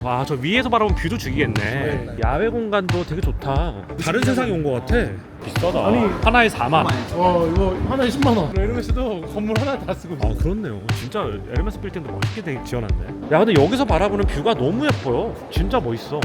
와, 저 위에서 바라본 뷰도 죽이겠네. 야외 공간도 되게 좋다. 다른 세상에 온 것 같아. 비싸다. 아니, 하나에 4만. 이거 하나에 10만 원. 에르메스도 건물 하나 다 쓰고 있어. 아, 그렇네요. 진짜 에르메스 빌딩도 멋있게 되게 지어놨네. 야, 근데 여기서 바라보는 뷰가 너무 예뻐요. 진짜 멋있어.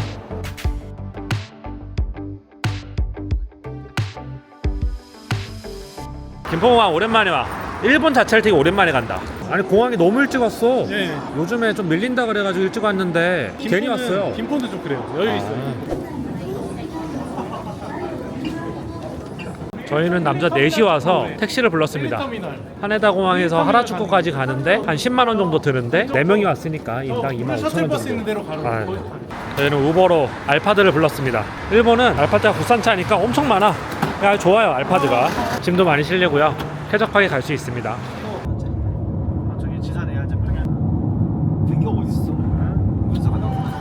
김포공항 오랜만에 와. 일본 자체를 되게 오랜만에 간다. 아니, 공항에 너무 일찍 왔어. 네. 요즘에 좀 밀린다 그래가지고 일찍 왔는데 괜히 왔어요. 김포도 좀 그래요. 여유 있어요. 저희는 남자 4시 와서 택시를 불렀습니다. 터미널. 하네다 공항에서 하라주쿠까지 가는데 한 10만 원 정도 드는데 4명이 왔으니까 인당 2만 5천 원 셔틀버스 정도. 있는 대로 가는 아, 거. 저희는 우버로 알파드를 불렀습니다. 일본은 알파드가 국산차니까 엄청 많아. 야, 좋아요, 알파드가. 짐도 많이 실리고요. 쾌적하게 갈 수 있습니다. 저기 지사내야지. 등기 어디 있어?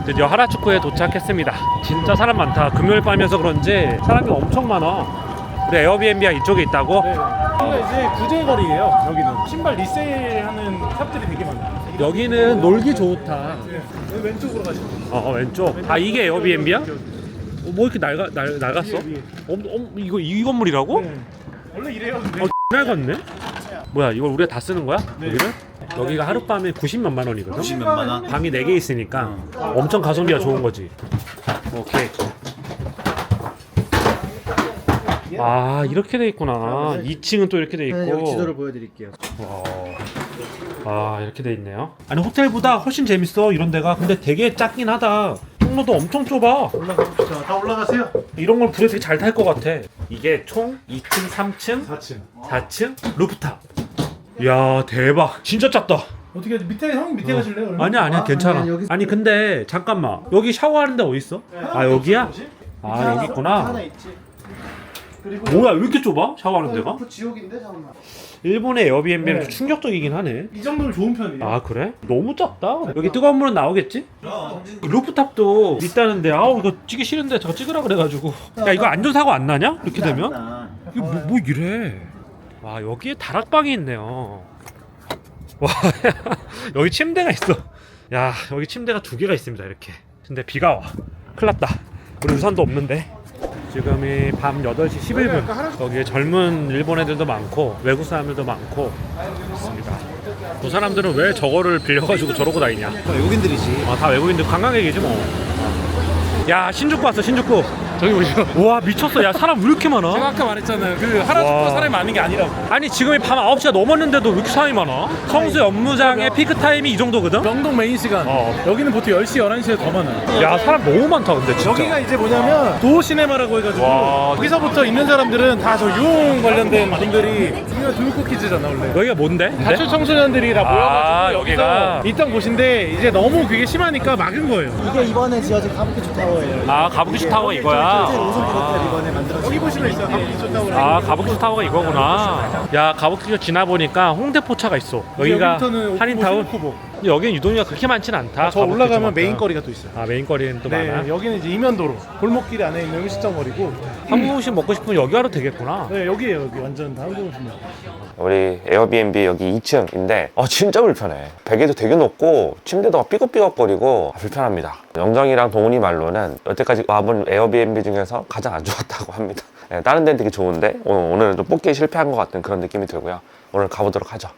드디어 하라주쿠에 도착했습니다. 진짜 사람 많다. 금요일 밤이어서 그런지 사람이 엄청 많아. 우리 에어비앤비가 이쪽에 있다고? 네. 여기가 이제 구제거리예요. 여기는 신발 리세일하는 샵들이 되게 많아요. 여기는 놀기 좋다. 네. 여기 왼쪽으로 가시면 왼쪽. 아, 이게 에어비앤비야? 뭐 이렇게 낡았어? 위에. 이거 이 건물이라고? 네. 원래 이래요. 근데. 낡았네? 뭐야, 이걸 우리가 다 쓰는 거야? 네. 여기를? 여기가 하룻밤에 90몇만 원이거든? 90몇만 원? 방이 4개 있으니까 엄청 가성비가 좋은 거지. 오케이. 아, 이렇게 돼 있구나. 2층은 또 이렇게 돼 있고. 여기 지도를 보여드릴게요. 아, 이렇게 돼 있네요. 아니, 호텔보다 훨씬 재밌어, 이런 데가. 근데 되게 작긴 하다. 통로도 엄청 좁아. 올라가봅시다. 다 올라가세요. 이런 걸 불에 되게 잘 탈 것 같아. 이게 총 2층, 3층, 4층. 4층 루프탑. 이야, 대박. 진짜 작다. 어떻게 밑에 형 밑에 가실래요? 그러면? 아니야, 괜찮아. 아니야, 여기- 아니, 근데 잠깐만. 여기 샤워하는 데 어디 있어? 아, 여기야? 아, 여기 있구나. 하나 있지. 그리고 뭐야, 왜 이렇게 좁아? 샤워하는 데가? 그 지옥인데 잠깐만. 일본의 에어비앤비는 네. 좀 충격적이긴 하네. 이 정도면 좋은 편이에요. 아, 그래? 너무 작다. 여기 뜨거운 물은 나오겠지? 루프탑도 있다는데, 아우, 이거 찍기 싫은데 저거 찍으라 그래가지고. 야, 이거 안전사고 안 나냐? 이렇게 되면? 이거 뭐 이래. 와, 여기에 다락방이 있네요. 와, 여기 침대가 있어. 야, 여기 침대가 2개가 있습니다, 이렇게. 근데 비가 와. 큰일 났다. 우리 우산도 없는데. 지금이 밤 8시 11분. 여기에 젊은 일본 애들도 많고 외국 사람들도 많고 있습니다. 그 사람들은 왜 저거를 빌려가지고 저러고 다니냐? 외국인들이지. 다 외국인들 관광객이지 뭐. 야, 신주쿠 왔어, 신주쿠. 저기 보시죠. 우와, 미쳤어. 야, 사람 왜 이렇게 많아? 제가 아까 말했잖아요. 그 하라주쿠 와. 사람이 많은 게 아니라고. 아니, 지금이 밤 9시가 넘었는데도 왜 이렇게 사람이 많아? 성수 연무장의 피크타임이 이 정도거든? 명동 메인 시간. 여기는 보통 10시, 11시에 더 많아요. 야, 사람 너무 많다 근데 진짜. 여기가 이제 뭐냐면 도시네마라고 해가지고 와. 여기서부터 있는 사람들은 다 저 유흥 관련된 분들이 여기가 드루코 키즈잖아 원래. 여기가 뭔데? 가출 청소년들이 다 아, 모여가지고 여기가? 여기서 있던 곳인데 이제 너무 그게 심하니까 막은 거예요. 이게 이번에 지어진 가부키초 타워예요. 아, 가부키초 타워가 이거야? 실제 5성 호텔 이번에 만들었어요. 여기 보시면 있어요. 가부키초 타워를. 아, 가부키초 타워가 이거구나. 야, 가부키초 지나보니까 홍대포차가 있어. 여기가 여기부터는 한인타운? 후보. 여기는 유동인구가 그렇게 많진 않다. 저 올라가면 메인거리가 또 있어요. 아, 메인거리는 또 네, 많아. 여기는 이제 이면도로 골목길 안에 있는 음식점거리고. 한국 음식 먹고 싶으면 여기 와도 되겠구나. 네, 여기에요. 여기 완전 다 한국 음식점. 우리 에어비앤비 여기 2층인데 진짜 불편해. 베개도 되게 높고 침대도 삐걱삐걱거리고 불편합니다. 영정이랑 동훈이 말로는 여태까지 와본 에어비앤비 중에서 가장 안 좋았다고 합니다. 네, 다른 데는 되게 좋은데 오늘은 좀 뽑기에 실패한 것 같은 그런 느낌이 들고요. 오늘 가보도록 하죠.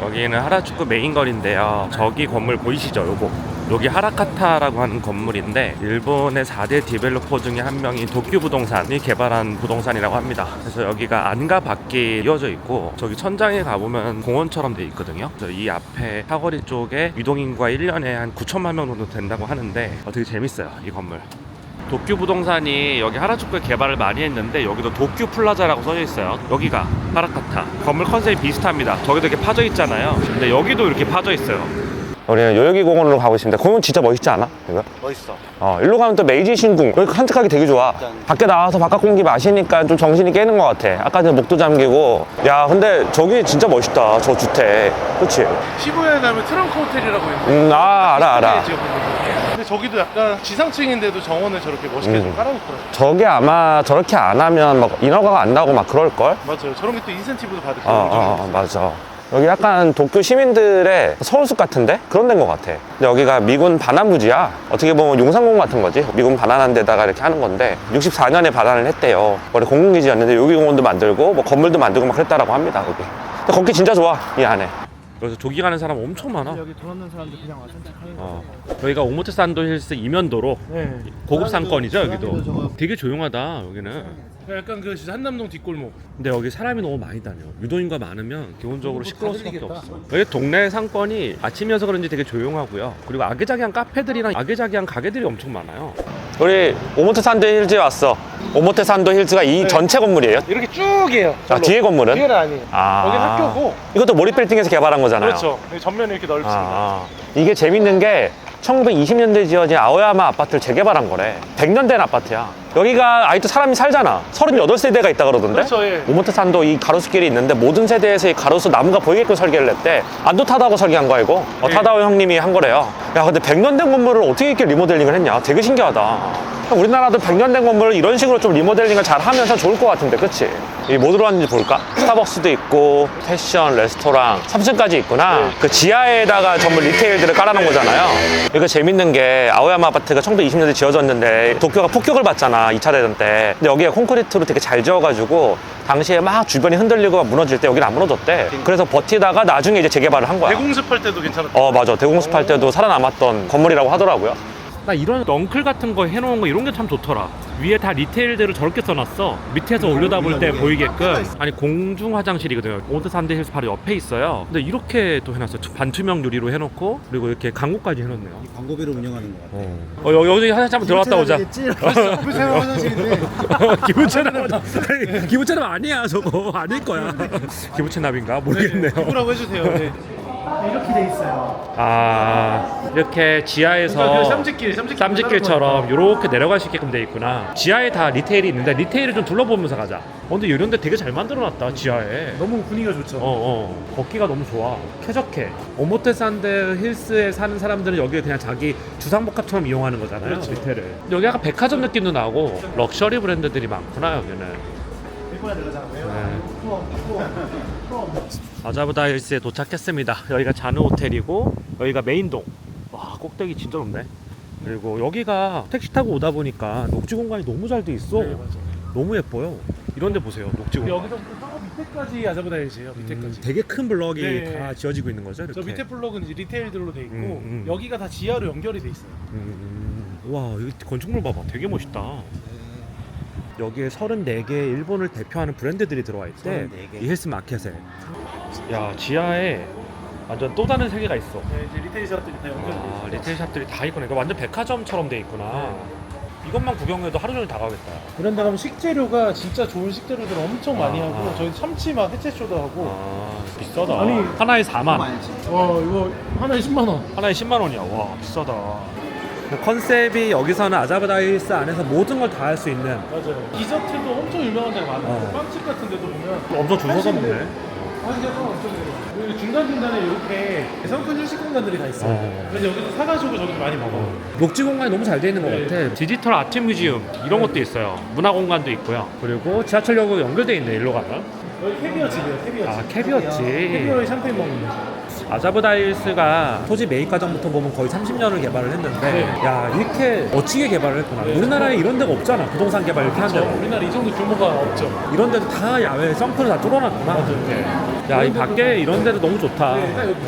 여기는 하라주쿠 메인거리인데요. 저기 건물 보이시죠? 요거. 여기 하라카타라고 하는 건물인데 일본의 4대 디벨로퍼 중에 한 명인 도쿄 부동산이 개발한 부동산이라고 합니다. 그래서 여기가 안과 밖이 이어져 있고 저기 천장에 가보면 공원처럼 돼 있거든요. 그래서 이 앞에 사거리 쪽에 유동인구가 1년에 한 9천만 명 정도 된다고 하는데 되게 재밌어요, 이 건물. 도쿄 부동산이 여기 하라주쿠에 개발을 많이 했는데 여기도 도쿄 플라자라고 써져 있어요. 여기가 하라카타. 건물 컨셉이 비슷합니다. 저기도 이렇게 파져 있잖아요. 근데 여기도 이렇게 파져 있어요. 우리는 요요기 공원으로 가고 있습니다. 공원 진짜 멋있지 않아? 이거? 멋있어. 일로 가면 또 메이지 신궁. 여기 산책하기 되게 좋아. 밖에 나와서 바깥 공기 마시니까 좀 정신이 깨는 것 같아. 아까 전에 목도 잠기고. 야, 근데 저기 진짜 멋있다. 저 주택. 그치? 시부야에 가면 트렁크 호텔이라고 있는데. 알아. 근데 저기도 약간 지상층인데도 정원을 저렇게 멋있게 좀 깔아놓더라고요. 저게 아마 저렇게 안 하면 막 인허가가 안 나고 막 그럴걸? 맞아요. 저런 게 또 인센티브도 받을 거예요. 맞아. 여기 약간 도쿄 시민들의 서울숲 같은데? 그런 데인 것 같아. 근데 여기가 미군 반환부지야. 어떻게 보면 용산공 같은 거지. 미군 반환한 데다가 이렇게 하는 건데 64년에 반환을 했대요. 원래 공군기지였는데 요기공원도 만들고 뭐 건물도 만들고 막 그랬다라고 합니다. 여기. 근데 거기 진짜 좋아, 이 안에. 여기서 조기 가는 사람 엄청 많아. 여기 돈 없는 사람들 그냥 와서 산책하는 어. 거. 여기가 오모테산도 힐스 이면도로 네. 고급 상권이죠 고양이도 여기도. 저거. 되게 조용하다 여기는. 약간 그 진짜 한남동 뒷골목. 근데 여기 사람이 너무 많이 다녀. 유도인과 많으면 기본적으로 시끄러울 수밖에 없어. 여기 동네 상권이 아침이어서 그런지 되게 조용하고요. 그리고 아기자기한 카페들이랑 아기자기한 가게들이 엄청 많아요. 우리 오모테산도 힐즈에 왔어. 오모테산도 힐즈가 이 전체 건물이에요? 이렇게 쭉이에요. 아, 뒤에 건물은? 뒤에는 아니에요. 아. 여긴 학교고. 이것도 모리빌딩에서 개발한 거잖아요. 그렇죠. 여기 전면이 이렇게 넓습니다. 아, 이게 재밌는 게 1920년대에 지어진 아오야마 아파트를 재개발한 거래. 100년 된 아파트야. 여기가 아직도 사람이 살잖아. 38세대가 있다 그러던데. 그렇죠, 예. 오모테산도 이 가로수길이 있는데 모든 세대에서 이 가로수 나무가 보이게끔 설계를 했대. 안도 타다고 설계한 거야 이거. 예. 타다오 형님이 한 거래요. 야 근데 100년 된 건물을 어떻게 이렇게 리모델링을 했냐. 되게 신기하다. 우리나라도 100년 된 건물을 이런 식으로 좀 리모델링을 잘 하면서 좋을 것 같은데, 그치? 이 뭐 들어왔는지 볼까? 스타벅스도 있고, 패션, 레스토랑, 3층까지 있구나. 그 지하에다가 전부 리테일들을 깔아놓은 거잖아요. 이거 재밌는 게, 아오야마 아파트가 1920년대 지어졌는데, 도쿄가 폭격을 받잖아, 2차 대전 때. 근데 여기가 콘크리트로 되게 잘 지어가지고, 당시에 막 주변이 흔들리고 무너질 때 여기는 안 무너졌대. 그래서 버티다가 나중에 이제 재개발을 한 거야. 대공습할 때도 괜찮았다. 맞아. 대공습할 때도 살아남았던 건물이라고 하더라고요. 나 이런 넝클 같은 거 해놓은 거 이런 게 참 좋더라. 위에 다 리테일들을 저렇게 써놨어. 밑에서 올려다볼 때 보이게끔. 아니 공중 화장실이거든요. 오모테산도 힐스 바로 옆에 있어요. 근데 이렇게 또 해놨어. 반투명 유리로 해놓고 그리고 이렇게 광고까지 해놓네요. 광고비로 운영하는 거 같아. 여기 화장실 한번 들어갔다 오자. 불새로 화장실인데. 기부채납 아니, 기부채납 아니야 저거 아닐 거야. 기부채납인가 모르겠네요. 뭐라고 해주세요. 네. 이렇게 돼 있어요. 아 이렇게 지하에서 쌈짓길처럼 이렇게 내려갈 수 있게끔 돼 있구나. 지하에 다 리테일이 있는데 리테일을 좀 둘러보면서 가자. 근데 이런 데 되게 잘 만들어놨다 지하에. 너무 분위기가 좋죠. 걷기가 너무 좋아. 쾌적해. 오모테산도 힐스에 사는 사람들은 여기를 그냥 자기 주상복합처럼 이용하는 거잖아요. 그렇죠. 리테일을. 여기 약간 백화점 느낌도 나고 럭셔리 브랜드들이 많구나 여기는. 아자부다 힐스에 도착했습니다. 여기가 자누 호텔이고 여기가 메인동. 와 꼭대기 진짜 높네. 그리고 여기가 택시 타고 오다 보니까 녹지 공간이 너무 잘 돼 있어. 네, 맞아. 너무 예뻐요. 이런 데 보세요. 녹지 공간. 여기서부터 저 밑에까지 아자부다 힐스예요. 밑에까지. 되게 큰 블럭이 네. 다 지어지고 있는 거죠. 이렇게. 저 밑에 블록은 이제 리테일들로 돼 있고 여기가 다 지하로 연결이 돼 있어요. 와 여기 건축물 봐봐. 되게 멋있다. 여기에 34개 일본을 대표하는 브랜드들이 들어와 있대. 34개. 이 헬스 마켓에. 야 지하에 완전 또 다른 세계가 있어. 네, 이제 리테일 샵들이 다 연결돼 있어요. 아, 리테일 샵들이 다 있구나. 이거 완전 백화점처럼 돼 있구나. 이것만 구경해도 하루 종일 다 가겠다. 이런 데 가면 식재료가 진짜 좋은 식재료들 엄청 많이 아, 하고 아. 저희 참치 막 해체쇼도 하고 비싸다. 아니, 하나에 4만. 와 이거 하나에 10만 원. 하나에 10만 원이야. 와 비싸다. 컨셉이 여기서는 아자부다 힐스 안에서 모든 걸 다 할 수 있는. 맞아요. 디저트도 엄청 유명한 데가 많아요. 빵집 같은 데도 보면 엄청 줄 서섰네. 한시간 엄청 돼요. 여기 중간중간에 이렇게 성큰 휴식 공간들이 다 있어요. 그래서 여기서 사가지고 저기서 많이 먹어요. 녹지 공간이 너무 잘 돼 있는 것 네. 같아. 디지털 아트 뮤지엄 이런 것도 있어요. 문화 공간도 있고요. 그리고 지하철역으로 연결돼 있네. 일로 가면. 여기 캐비어 집이에요. 캐비어 집. 아 캐비어집. 캐비어에 샴페인 먹는 거. 아자부다 힐스가 토지 매입 과정부터 보면 거의 30년을 개발을 했는데 네. 야 이렇게 멋지게 개발을 했구나. 우리나라에 이런 데가 없잖아. 부동산 개발 이렇게 하는 데가. 우리나라 이 정도 규모가 없죠. 이런 데도 다 야외 썬크를 다 뚫어놨구나. 야, 이 밖에 이런 데도 너무 좋다.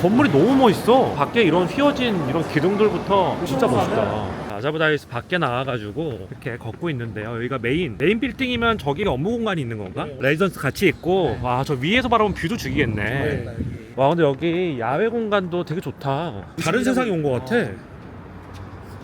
건물이 너무 멋있어. 밖에 이런 휘어진 이런 기둥들부터 진짜 멋있다. 아자부다 힐스 밖에 나와가지고 이렇게 걷고 있는데요. 여기가 메인 빌딩이면 저기가 업무 공간이 있는 건가? 레지던스 같이 있고 와, 저 위에서 바라보면 뷰도 죽이겠네. 와, 근데 여기 야외 공간도 되게 좋다. 다른 세상에 온 것 같아.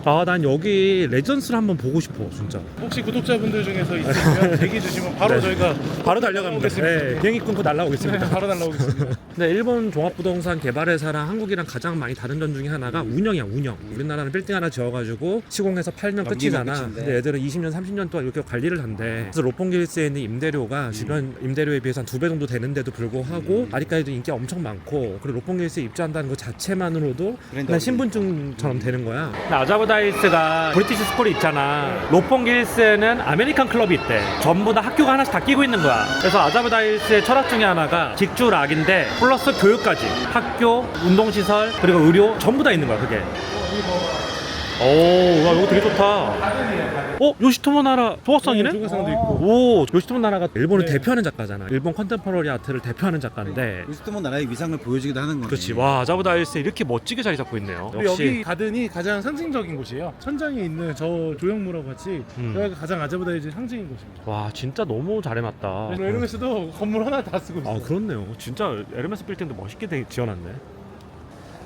아, 난 여기 레전스를 한번 보고 싶어, 진짜. 혹시 구독자분들 중에서 있으면 얘기해 주시면 바로 네. 저희가 바로 달려갑니다. 네, 비행기 끊고 날라오겠습니다. 바로 날라오겠습니다. 근데 일본 종합부동산 개발회사랑 한국이랑 가장 많이 다른 점 중에 하나가 운영이야, 운영. 우리나라는 빌딩 하나 지어가지고 시공해서 8년 끝이잖아. 근데 얘들은 20년, 30년 동안 이렇게 관리를 한대. 그래서 로pongi-hils에 있는 임대료가 주변 임대료에 비해서 한 2배 정도 되는데도 불구하고 아직까지도 인기가 엄청 많고, 그리고 로pongi-hils에 입주한다는 것 자체만으로도 그냥 신분증처럼 되는 거야. 아자부다 힐스가 브리티시 스쿨이 있잖아. 로pongi-hils에는 아메리칸 클럽이 있대. 전부 다 학교가 하나씩 다 끼고 있는 거야. 그래서 아자부다 힐스의 철학 중에 하나가 직주락인데 플러스 교육까지 학교, 운동시설, 그리고 의료 전부 다 있는 거야 그게. 오, 와, 이거 되게 좋다. 요시토모 나라 조각상이네? 조각상도 있고. 오, 요시토모 나라가 일본을 대표하는 작가잖아. 일본 컨템포러리 아트를 대표하는 작가인데. 요스토모 나라의 위상을 보여주기도 하는 거네. 그렇지. 와, 아자부 다이스 이렇게 멋지게 자리 잡고 있네요. 그리고 여기 가든이 가장 상징적인 곳이에요. 천장에 있는 저 조형물하고 같이 여기가 가장 아자부다이즈의 상징인 곳입니다. 와, 진짜 너무 잘 해놨다. 그리고 에르메스도 건물 하나 다 쓰고 있어요. 아, 그렇네요. 진짜 에르메스 빌딩도 멋있게 지어놨네.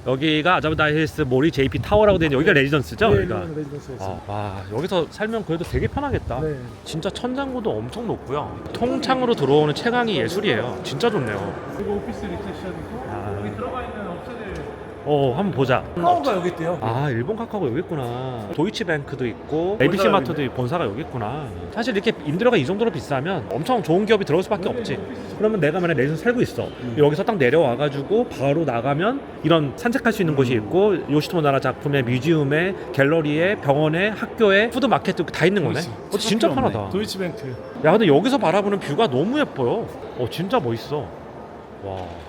여기가 아자부 다이스 모리 JP 타워라고 되는 여기가 레지던스죠? 네, 여기가. 레지던스였어요. 와, 여기서 살면 그래도 되게 편하겠다. 네. 진짜 천장고도 엄청 높고요. 통창으로 들어오는 채광이 예술이에요. 진짜 좋네요. 그리고 오피스 리셉션이고 여기 들어가 있는 업체들 한번 보자. 카카오가 여기 있대요. 아, 일본 카카오 여기 있구나. 도이치뱅크도 있고 ABC 마트도 있고 본사가 여기 있구나. 사실 이렇게 임대료가 이 정도로 비싸면 엄청 좋은 기업이 들어올 수밖에 없지. 그러면 내가 만약에 내에서 살고 있어. 여기서 딱 내려와가지고 바로 나가면 이런 산책할 수 있는 곳이 있고 요시토모 나라 작품에 뮤지엄에 갤러리에 병원에 학교에 푸드마켓도 다 있는 거네. 진짜 편하다. 도이치뱅크. 야, 근데 여기서 바라보는 뷰가 너무 예뻐요. 진짜 멋있어. 와.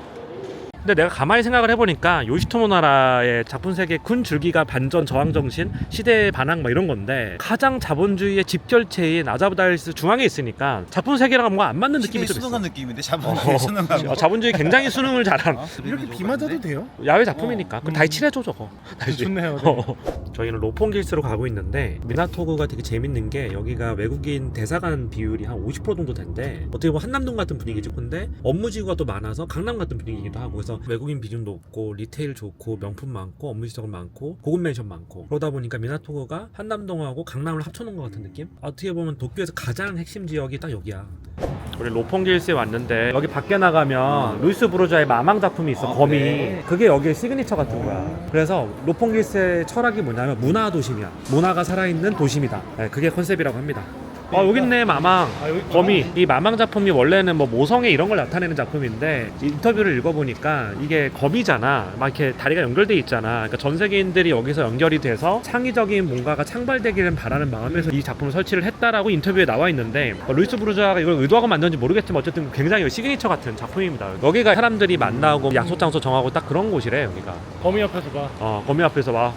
근데 내가 가만히 생각을 해보니까 요시토모 나라의 작품 세계 군 줄기가 반전 저항 정신 시대의 반항 막 이런 건데 가장 자본주의의 집결체인 아자부 다이스 중앙에 있으니까 작품 세계랑 뭔가 안 맞는 느낌이 좀 있어. 수능한 느낌인데 자본주의 수능한 자본주의 굉장히 수능을 잘한 이렇게 비 맞아도 돼요? 야외 작품이니까 그럼 다시 칠해줘 저거. 좋네요. 네. 저희는 로폰길스로 가고 있는데 미나토구가 되게 재밌는 게 여기가 외국인 대사관 비율이 한 50% 정도 된대. 어떻게 보면 한남동 같은 분위기지. 근데 업무지구가 또 많아서 강남 같은 분위기기도 하고 그래서 외국인 비중 높고 리테일 좋고 명품 많고 업무시설 많고 고급 멘션 많고 그러다 보니까 미나토구가 한남동하고 강남을 합쳐놓은 것 같은 느낌? 어떻게 보면 도쿄에서 가장 핵심 지역이 딱 여기야. 우리 로폰길스에 왔는데 여기 밖에 나가면 루이스 브로자의 마망 작품이 있어. 거미. 그래? 그게 여기의 시그니처 같은 거야. 그래서 로폰길스의 철학이 뭐냐면 문화 도심이야. 문화가 살아있는 도심이다. 네, 그게 컨셉이라고 합니다. 여기 있네 마망. 여기 거미. 이 마망 작품이 원래는 뭐 모성애 이런 걸 나타내는 작품인데 인터뷰를 읽어보니까 이게 거미잖아. 막 이렇게 다리가 연결돼 있잖아. 그러니까 전 세계인들이 여기서 연결이 돼서 창의적인 뭔가가 창발되기를 바라는 마음에서 이 작품을 설치를 했다라고 인터뷰에 나와 있는데 루이스 브루자가 이걸 의도하고 만든지 모르겠지만 어쨌든 굉장히 시그니처 같은 작품입니다. 여기가 사람들이 만나고 약속 장소 정하고 딱 그런 곳이래 여기가. 거미 옆에서 봐. 거미 앞에서 와.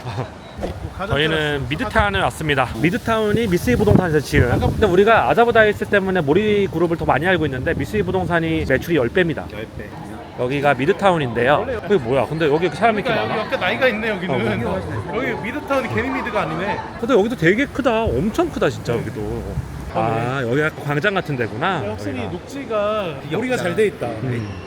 저희는 미드타운에 왔습니다. 미드타운이 미쓰이 부동산에서 지은. 근데 우리가 아자부 다이스 때문에 모리 그룹을 더 많이 알고 있는데 미쓰이 부동산이 매출이 10배입니다. 10배. 여기가 미드타운인데요. 그게 뭐야? 근데 여기 사람이 이렇게 그러니까 여기 많아? 약간 나이가 있네 여기는. 여기 미드타운이 괜히 미드가 아니네. 근데 여기도 되게 크다. 엄청 크다 진짜 여기도. 여기가 광장 같은 데구나. 확실히 여기가. 녹지가 우리가 잘 돼 있다.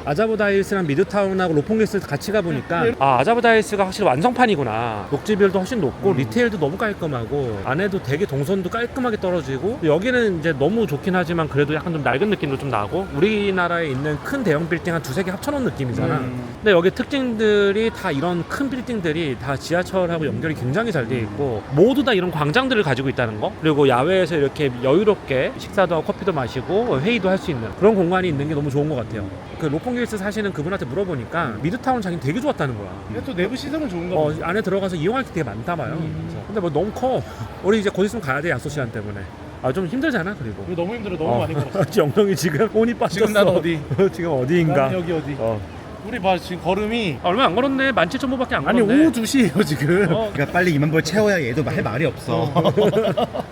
아자부 다이스랑 미드타운하고 로폰길스 같이 가보니까 아자부 다이스가 확실히 완성판이구나. 녹지 비율도 훨씬 높고 리테일도 너무 깔끔하고 안에도 되게 동선도 깔끔하게 떨어지고 여기는 이제 너무 좋긴 하지만 그래도 약간 좀 낡은 느낌도 좀 나고 우리나라에 있는 큰 대형 빌딩 한 두세 개 합쳐놓은 느낌이잖아. 근데 여기 특징들이 다 이런 큰 빌딩들이 다 지하철하고 연결이 굉장히 잘 돼 있고 모두 다 이런 광장들을 가지고 있다는 거. 그리고 야외에서 이렇게 여유롭게 식사도 하고 커피도 마시고 회의도 할 수 있는 그런 공간이 있는 게 너무 좋은 것 같아요. 그 로폰길스 사시는 그분한테 물어보니까 미드타운 자기는 되게 좋았다는 거야. 근데 또 내부 시설은 좋은가 봐. 안에 들어가서 이용할 게 되게 많다 봐요. 그래서. 근데 뭐 너무 커. 우리 이제 곧 있으면 가야 돼 야소 시간 때문에. 좀 힘들잖아 그리고. 이거 너무 힘들어. 너무 많이 걸었어. 영영이 지금 혼이 빠졌어. 지금 난 어디? 지금 어디인가? 난 여기 어디? 우리 봐 지금 걸음이 얼마 안 걸었네. 17,000보밖에 안 아니 걸었네. 오후 2시에요 지금. 그러니까 빨리 2만 벌 채워야 얘도 할 말이 없어.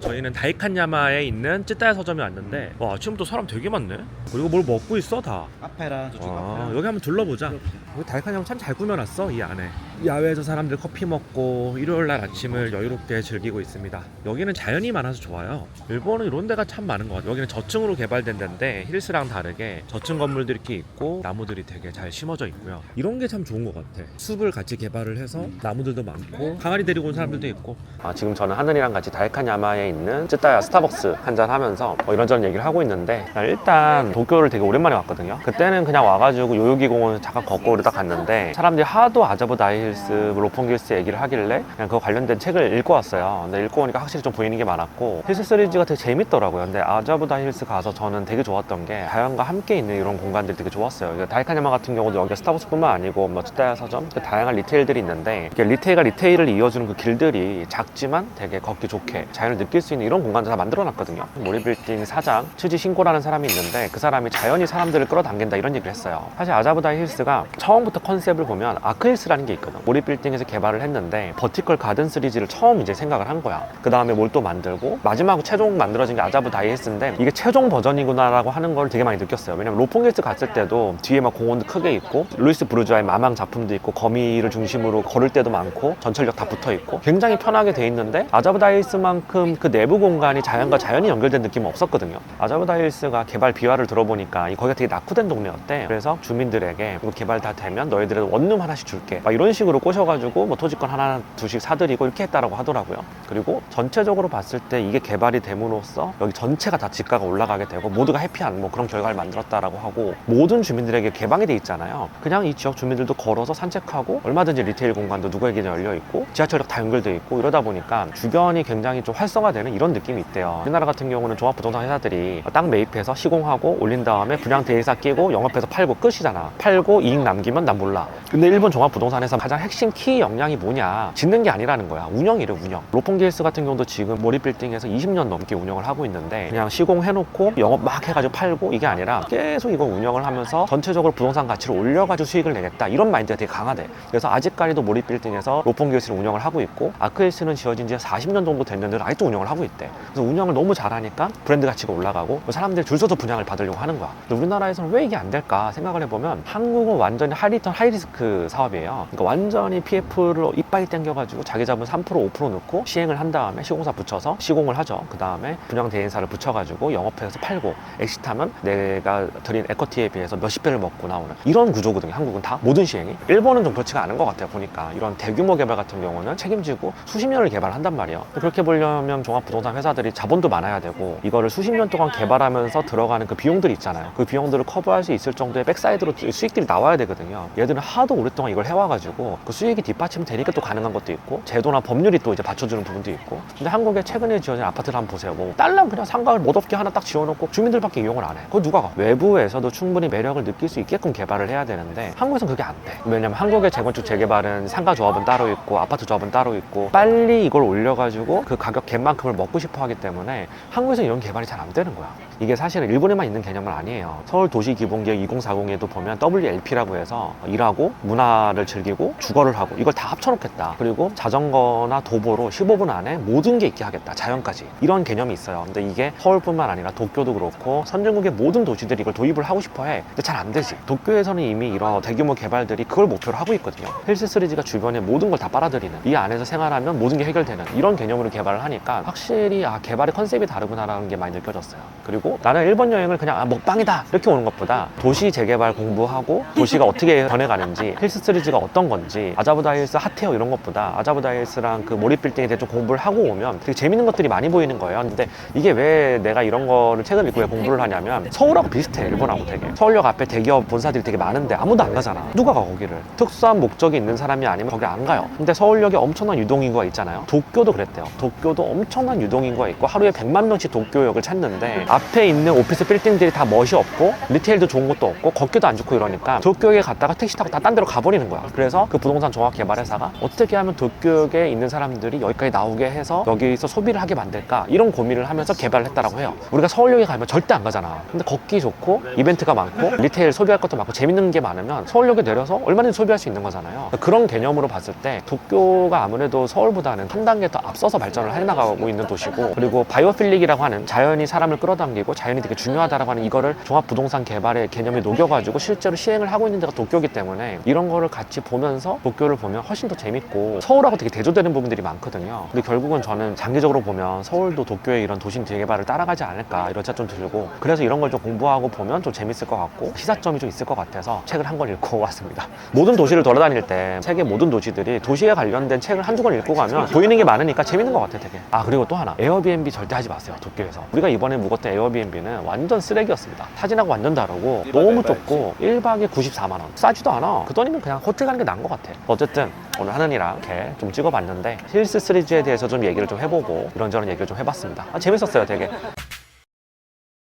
저희는 다이칸야마에 있는 쯔따야 서점에 왔는데 와 지금도 사람 되게 많네. 그리고 뭘 먹고 있어 다. 카페라 저쪽 카페라. 여기 한번 둘러보자. 여기 다이칸야마 참 잘 꾸며놨어 이 안에. 야외에서 사람들 커피 먹고 일요일날 아침을 여유롭게 즐기고 있습니다. 여기는 자연이 많아서 좋아요. 일본은 이런 데가 참 많은 것 같아요. 여기는 저층으로 개발된 데인데 힐스랑 다르게 저층 건물들이 이렇게 있고 나무들이 되게 잘 심어져 있고요. 이런 게 참 좋은 것 같아. 숲을 같이 개발을 해서 나무들도 많고 강아지 데리고 온 사람들도 있고. 지금 저는 하늘이랑 같이 다이칸야마에 있는 쯔따야 스타벅스 한잔 하면서 이런저런 얘기를 하고 있는데 일단 도쿄를 되게 오랜만에 왔거든요. 그때는 그냥 와가지고 요요기 공원 잠깐 걷고 그러다 갔는데 사람들이 하도 아자부 다이스 힐스, 로폰길스 얘기를 하길래 그냥 그거 관련된 책을 읽고 왔어요. 근데 읽고 오니까 확실히 좀 보이는 게 많았고 힐스 시리즈가 되게 재밌더라고요. 근데 아자부다 힐스 가서 저는 되게 좋았던 게 자연과 함께 있는 이런 공간들이 되게 좋았어요. 다이카니마 같은 경우도 여기가 스타벅스뿐만 아니고 뭐 츠타야 서점, 다양한 리테일들이 있는데 리테일과 리테일을 이어주는 그 길들이 작지만 되게 걷기 좋게 자연을 느낄 수 있는 이런 공간을 다 만들어놨거든요. 모리빌딩 사장 츠지 신고라는 사람이 있는데 그 사람이 자연이 사람들을 끌어당긴다 이런 얘기를 했어요. 사실 아자부다 힐스가 처음부터 컨셉을 보면 아크힐스라는 게 있거든. 모리빌딩에서 개발을 했는데 버티컬 가든 시리즈를 처음 이제 생각을 한 거야. 그 다음에 뭘 또 만들고 마지막 최종 만들어진 게 아자부다 힐스인데 이게 최종 버전이구나라고 하는 걸 되게 많이 느꼈어요. 왜냐면 로폰길스 갔을 때도 뒤에 막 공원도 크게 있고 루이스 브루즈와의 마망 작품도 있고 거미를 중심으로 걸을 때도 많고 전철역 다 붙어 있고 굉장히 편하게 돼 있는데 아자부다 힐스만큼 그 내부 공간이 자연과 자연이 연결된 느낌은 없었거든요. 아자부다 힐스가 개발 비화를 들어보니까 거기가 되게 낙후된 동네였대. 그래서 주민들에게 이거 개발 다 되면 너희들은 원룸 하나씩 줄게 막 이런 식으로 꼬셔가지고 뭐 토지권 하나 둘씩 사들이고 이렇게 했다라고 하더라고요. 그리고 전체적으로 봤을 때 이게 개발이 됨으로써 여기 전체가 다 집가가 올라가게 되고 모두가 해피한 뭐 그런 결과를 만들었다라고 하고 모든 주민들에게 개방이 돼 있잖아요. 그냥 이 지역 주민들도 걸어서 산책하고 얼마든지 리테일 공간도 누구에게나 열려 있고 지하철역 다 연결돼 있고 이러다 보니까 주변이 굉장히 좀 활성화되는 이런 느낌이 있대요. 우리나라 같은 경우는 종합부동산 회사들이 땅 매입해서 시공하고 올린 다음에 분양 대리사 끼고 영업해서 팔고 끝이잖아. 팔고 이익 남기면 난 몰라. 근데 일본 종합부동산에서 가장 핵심 키 역량이 뭐냐? 짓는 게 아니라는 거야. 운영이래, 운영. 로폰길스 같은 경우도 지금 모리빌딩에서 20년 넘게 운영을 하고 있는데 그냥 시공해놓고 영업 막 해가지고 팔고 이게 아니라 계속 이걸 운영을 하면서 전체적으로 부동산 가치를 올려가지고 수익을 내겠다 이런 마인드가 되게 강하대. 그래서 아직까지도 모리빌딩에서 로폰길스를 운영을 하고 있고 아크힐스는 지어진 지 40년 정도 됐는데 아직도 운영을 하고 있대. 그래서 운영을 너무 잘하니까 브랜드 가치가 올라가고 사람들이 줄 서서 분양을 받으려고 하는 거야. 근데 우리나라에서는 왜 이게 안 될까 생각을 해보면 한국은 완전히 하이리턴 하이리스크 사업이에요. 그러니까 완전히 PF를 이빨이 당겨가지고 자기 자본 3% 5% 넣고 시행을 한 다음에 시공사 붙여서 시공을 하죠. 그 다음에 분양 대행사를 붙여가지고 영업해서 팔고 엑시트하면 내가 드린 에쿼티에 비해서 몇십 배를 먹고 나오는 이런 구조거든요. 한국은 다 모든 시행이. 일본은 좀 그렇지가 않은 것 같아요. 보니까 이런 대규모 개발 같은 경우는 책임지고 수십 년을 개발한단 말이에요. 그렇게 보려면 종합부동산 회사들이 자본도 많아야 되고 이거를 수십 년 동안 개발하면서 들어가는 그 비용들이 있잖아요. 그 비용들을 커버할 수 있을 정도의 백사이드로 수익들이 나와야 되거든요. 얘들은 하도 오랫동안 이걸 해와가지고 그 수익이 뒷받침되니까 또 가능한 것도 있고 제도나 법률이 또 이제 받쳐주는 부분도 있고. 근데 한국에 최근에 지어진 아파트를 한번 보세요. 뭐 딸랑 그냥 상가를 못없게 하나 딱 지어놓고 주민들밖에 이용을 안 해. 그거 누가 가? 외부에서도 충분히 매력을 느낄 수 있게끔 개발을 해야 되는데 한국에서는 그게 안 돼. 왜냐면 한국의 재건축 재개발은 상가 조합은 따로 있고 아파트 조합은 따로 있고 빨리 이걸 올려가지고 그 가격 갭만큼을 먹고 싶어 하기 때문에 한국에서는 이런 개발이 잘 안 되는 거야. 이게 사실은 일본에만 있는 개념은 아니에요. 서울도시기본계획 2040에도 보면 WLP라고 해서 일하고 문화를 즐기고 주거를 하고 이걸 다 합쳐놓겠다. 그리고 자전거나 도보로 15분 안에 모든 게 있게 하겠다. 자연까지. 이런 개념이 있어요. 근데 이게 서울뿐만 아니라 도쿄도 그렇고 선진국의 모든 도시들이 이걸 도입을 하고 싶어 해. 근데 잘 안 되지. 도쿄에서는 이미 이런 대규모 개발들이 그걸 목표로 하고 있거든요. 힐스 시리즈가 주변에 모든 걸 다 빨아들이는 이 안에서 생활하면 모든 게 해결되는 이런 개념으로 개발을 하니까 확실히 개발의 컨셉이 다르구나라는 게 많이 느껴졌어요. 그리고 나는 일본 여행을 그냥 먹방이다 이렇게 오는 것보다 도시 재개발 공부하고 도시가 어떻게 변해가는지 힐스 시리즈가 어떤 건지 아자부다 힐스 핫해요 이런 것보다 아자부다 힐스랑 그 모리빌딩에 대해 좀 공부를 하고 오면 되게 재밌는 것들이 많이 보이는 거예요. 근데 이게 왜 내가 이런 거를 책을 읽고 왜 공부를 하냐면 서울하고 비슷해. 일본하고 되게 서울역 앞에 대기업 본사들이 되게 많은데 아무도 안 가잖아. 누가 가 거기를? 특수한 목적이 있는 사람이 아니면 거기 안 가요. 근데 서울역에 엄청난 유동인구가 있잖아요. 도쿄도 그랬대요. 도쿄도 엄청난 유동인구가 있고 하루에 100만 명씩 도쿄역을 찾는데 앞에 있는 오피스 빌딩들이 다 멋이 없고 리테일도 좋은 것도 없고 걷기도 안 좋고 이러니까 도쿄역에 갔다가 택시 타고 다 딴 데로 가버리는 거야. 그래서 그 부동산 종합개발회사가 어떻게 하면 도쿄역에 있는 사람들이 여기까지 나오게 해서 여기서 소비를 하게 만들까 이런 고민을 하면서 개발을 했다라고 해요. 우리가 서울역에 가면 절대 안 가잖아. 근데 걷기 좋고 이벤트가 많고 리테일 소비할 것도 많고 재밌는 게 많으면 서울역에 내려서 얼마든지 소비할 수 있는 거잖아요. 그런 개념으로 봤을 때 도쿄가 아무래도 서울보다는 한 단계 더 앞서서 발전을 해나가고 있는 도시고 그리고 바이오필릭이라고 하는 자연이 사람을 끌어당기고 자연이 되게 중요하다라고 하는 이거를 종합부동산 개발의 개념에 녹여가지고 실제로 시행을 하고 있는 데가 도쿄이기 때문에 이런 거를 같이 보면서 도쿄를 보면 훨씬 더 재밌고 서울하고 되게 대조되는 부분들이 많거든요. 근데 결국은 저는 장기적으로 보면 서울도 도쿄의 이런 도심 재개발을 따라가지 않을까 이런 생각 좀 들고 그래서 이런 걸 좀 공부하고 보면 좀 재밌을 것 같고 시사점이 좀 있을 것 같아서 책을 한 권 읽고 왔습니다. 모든 도시를 돌아다닐 때 세계 모든 도시들이 도시에 관련된 책을 한두 권 읽고 가면 보이는 게 많으니까 재밌는 것 같아 되게. 그리고 또 하나 에어비앤비 절대 하지 마세요. 도쿄에서 우리가 이번에 묵었던 에어비앤비 에어비앤비는 완전 쓰레기였습니다. 사진하고 완전 다르고 너무 좁고 1박에 94만원 싸지도 않아. 그 돈이면 그냥 호텔 가는 게 나은 것 같아. 어쨌든 오늘 하는이랑 이렇게 좀 찍어봤는데 힐스 3G에 대해서 좀 얘기를 좀 해보고 이런저런 얘기를 좀 해봤습니다. 재밌었어요 되게.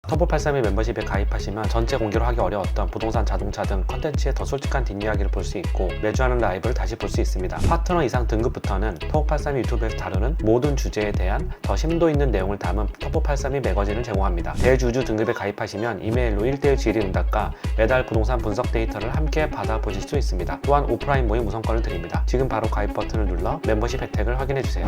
터보831 멤버십에 가입하시면 전체 공개로 하기 어려웠던 부동산, 자동차 등 컨텐츠의 더 솔직한 뒷이야기를 볼 수 있고 매주 하는 라이브를 다시 볼 수 있습니다. 파트너 이상 등급부터는 터보831 유튜브에서 다루는 모든 주제에 대한 더 심도 있는 내용을 담은 터보831 매거진을 제공합니다. 대주주 등급에 가입하시면 이메일로 1:1 질의응답과 매달 부동산 분석 데이터를 함께 받아보실 수 있습니다. 또한 오프라인 모임 우선권을 드립니다. 지금 바로 가입 버튼을 눌러 멤버십 혜택을 확인해주세요.